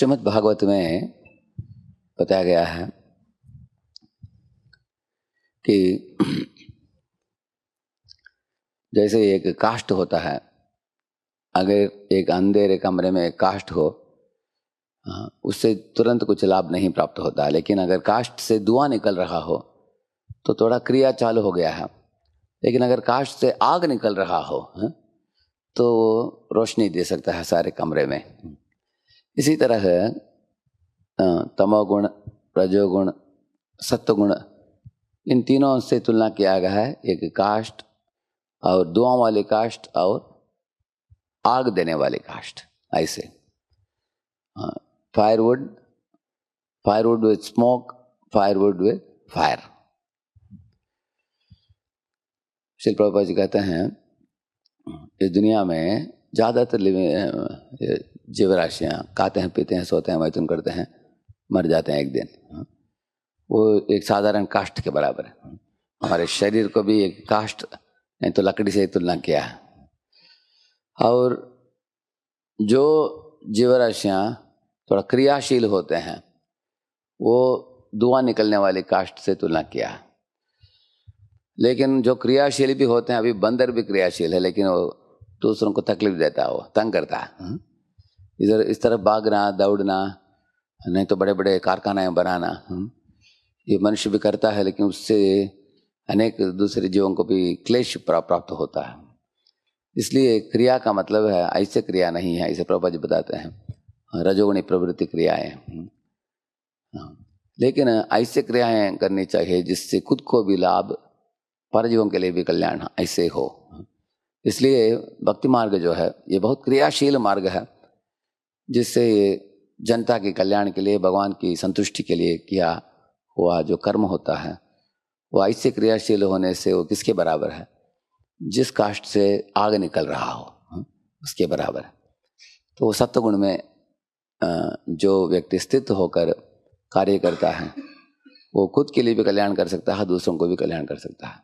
श्रीमद् भागवत में बताया गया है कि जैसे एक काष्ठ होता है, अगर एक अंधेरे कमरे में एक काष्ठ हो, उससे तुरंत कुछ लाभ नहीं प्राप्त होता है। लेकिन अगर काष्ठ से धुआं निकल रहा हो तो थोड़ा क्रिया चालू हो गया है। लेकिन अगर काष्ठ से आग निकल रहा हो तो रोशनी दे सकता है सारे कमरे में। इसी तरह तमोगुण, रजोगुण, सत्वगुण, इन तीनों से तुलना किया गया है। एक काष्ठ और धुआं वाले काष्ठ और आग देने वाले काष्ठ। ऐसे firewood with smoke, firewood with fire. Shri Prabhupada ji कहते हैं इस दुनिया में ज़्यादातर जीवराशियाँ खाते हैं, पीते हैं, सोते हैं, मैथुन करते हैं, मर जाते हैं एक दिन। वो एक साधारण काष्ठ के बराबर है। हमारे शरीर को भी एक काष्ठ नहीं तो लकड़ी से तुलना किया है। और जो जीवराशियाँ थोड़ा क्रियाशील होते हैं वो धुआं निकलने वाले काष्ठ से तुलना किया है। लेकिन जो क्रियाशील भी होते हैं, अभी बंदर भी क्रियाशील है, लेकिन वो दूसरों को तकलीफ देता है, वो तंग करता है। इधर इस तरफ भागना, दौड़ना, नहीं तो बड़े बड़े कारखाने बनाना, ये मनुष्य भी करता है, लेकिन उससे अनेक दूसरे जीवों को भी क्लेश प्राप्त होता है। इसलिए क्रिया का मतलब है ऐसे क्रिया नहीं है, ऐसे प्रभुपाद जी बताते हैं रजोगुणी प्रवृत्ति क्रियाएं। लेकिन ऐसे क्रियाएं करनी चाहिए जिससे खुद को भी लाभ, परजीवों के लिए भी कल्याण ऐसे हो। इसलिए भक्ति मार्ग जो है ये बहुत क्रियाशील मार्ग है, जिससे जनता के कल्याण के लिए, भगवान की संतुष्टि के लिए किया हुआ जो कर्म होता है वो ऐसे क्रियाशील होने से वो किसके बराबर है? जिस काष्ठ से आग निकल रहा हो उसके बराबर है। तो वो सत्वगुण में जो व्यक्ति स्थित होकर कार्य करता है वो खुद के लिए भी कल्याण कर सकता है, दूसरों को भी कल्याण कर सकता है।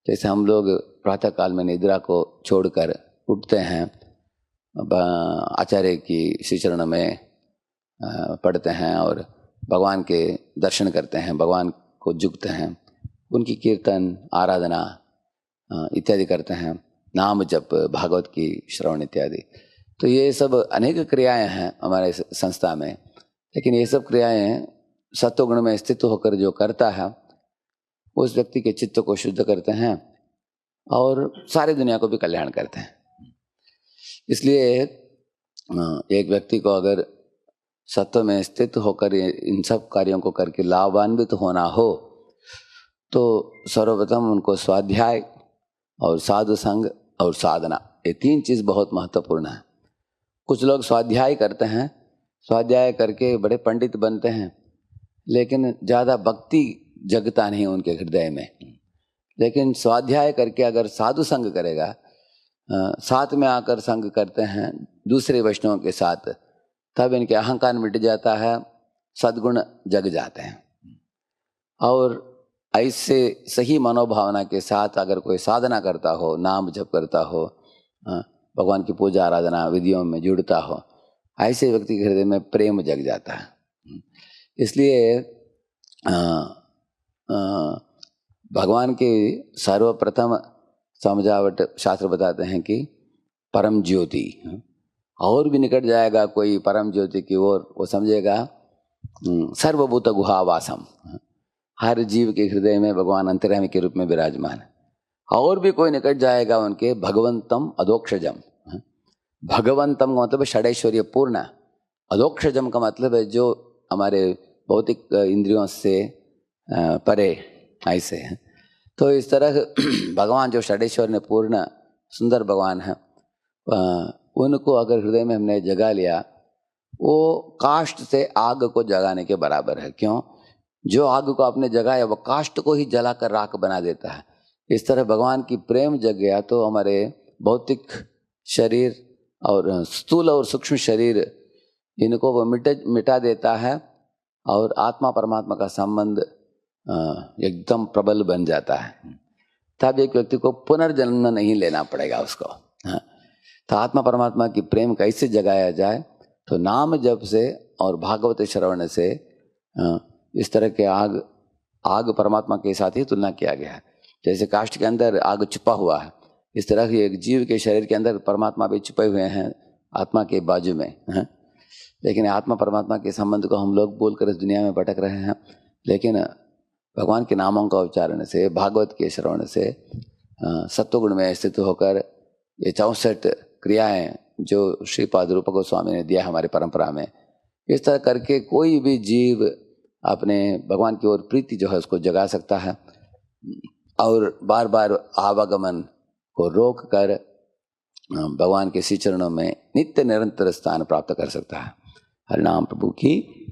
जैसे हम लोग प्रातः काल में निद्रा को छोड़कर उठते हैं, आचार्य की श्री चरण में पढ़ते हैं और भगवान के दर्शन करते हैं, भगवान को झुकते हैं, उनकी कीर्तन, आराधना इत्यादि करते हैं, नाम जप, भागवत की श्रवण इत्यादि। तो ये सब अनेक क्रियाएं हैं हमारे संस्था में। लेकिन ये सब क्रियाएं सत्वगुण में स्थित होकर जो करता है उस व्यक्ति के चित्त को शुद्ध करते हैं और सारी दुनिया को भी कल्याण करते हैं। इसलिए एक व्यक्ति को अगर सत्व में स्थित होकर इन सब कार्यों को करके लाभान्वित होना हो तो सर्वप्रथम उनको स्वाध्याय और साधु संग और साधना, ये तीन चीज़ बहुत महत्वपूर्ण है। कुछ लोग स्वाध्याय करते हैं, स्वाध्याय करके बड़े पंडित बनते हैं, लेकिन ज़्यादा भक्ति जगता नहीं उनके हृदय में। लेकिन स्वाध्याय करके अगर साधु संग करेगा, साथ में आकर संग करते हैं दूसरे वैष्णवों के साथ, तब इनके अहंकार मिट जाता है, सद्गुण जग जाते हैं। और ऐसे सही मनोभावना के साथ अगर कोई साधना करता हो, नाम जप करता हो, भगवान की पूजा आराधना विधियों में जुड़ता हो, ऐसे व्यक्ति के हृदय में प्रेम जग जाता है। इसलिए भगवान की सर्वप्रथम समझावट शास्त्र बताते हैं कि परम ज्योति, और भी निकट जाएगा कोई परम ज्योति की ओर, वो समझेगा सर्वभूत गुहावासम, हर जीव के हृदय में भगवान अंतर्यामी के रूप में विराजमान है। और भी कोई निकट जाएगा उनके भगवंतम अधोक्षजम। भगवंतम का मतलब षडैश्वर्य पूर्ण, अधोक्षजम का मतलब है जो हमारे भौतिक इंद्रियों से परे, ऐसे हैं। तो इस तरह भगवान जो षडैश्वर्य पूर्ण सुंदर भगवान है, उनको अगर हृदय में हमने जगा लिया, वो काष्ठ से आग को जगाने के बराबर है। क्यों? जो आग को आपने जगाया वो काष्ठ को ही जलाकर राख बना देता है। इस तरह भगवान की प्रेम जग गया तो हमारे भौतिक शरीर और स्थूल और सूक्ष्म शरीर, इनको वो मिटा देता है और आत्मा परमात्मा का संबंध एकदम प्रबल बन जाता है। तब एक व्यक्ति को पुनर्जन्म नहीं लेना पड़ेगा उसको। तो आत्मा परमात्मा की प्रेम कैसे जगाया जाए? तो नाम जप से और भागवत श्रवण से इस तरह के आग परमात्मा के साथ ही तुलना किया गया है। जैसे काष्ठ के अंदर आग छुपा हुआ है, इस तरह की एक जीव के शरीर के अंदर परमात्मा भी छुपे हुए हैं आत्मा के बाजू में हैं। लेकिन आत्मा परमात्मा के संबंध को हम लोग बोलकर इस दुनिया में भटक रहे हैं। लेकिन भगवान के नामों का उच्चारण से, भागवत के श्रवण से सत्वगुण में स्थित होकर ये 64 क्रियाएं जो श्रीपाद रूप गोस्वामी ने दिया हमारी परंपरा में, इस तरह करके कोई भी जीव अपने भगवान की ओर प्रीति जो है उसको जगा सकता है और बार बार आवागमन को रोक कर भगवान के श्री चरणों में नित्य निरंतर स्थान प्राप्त कर सकता है। हरिनाम प्रभु की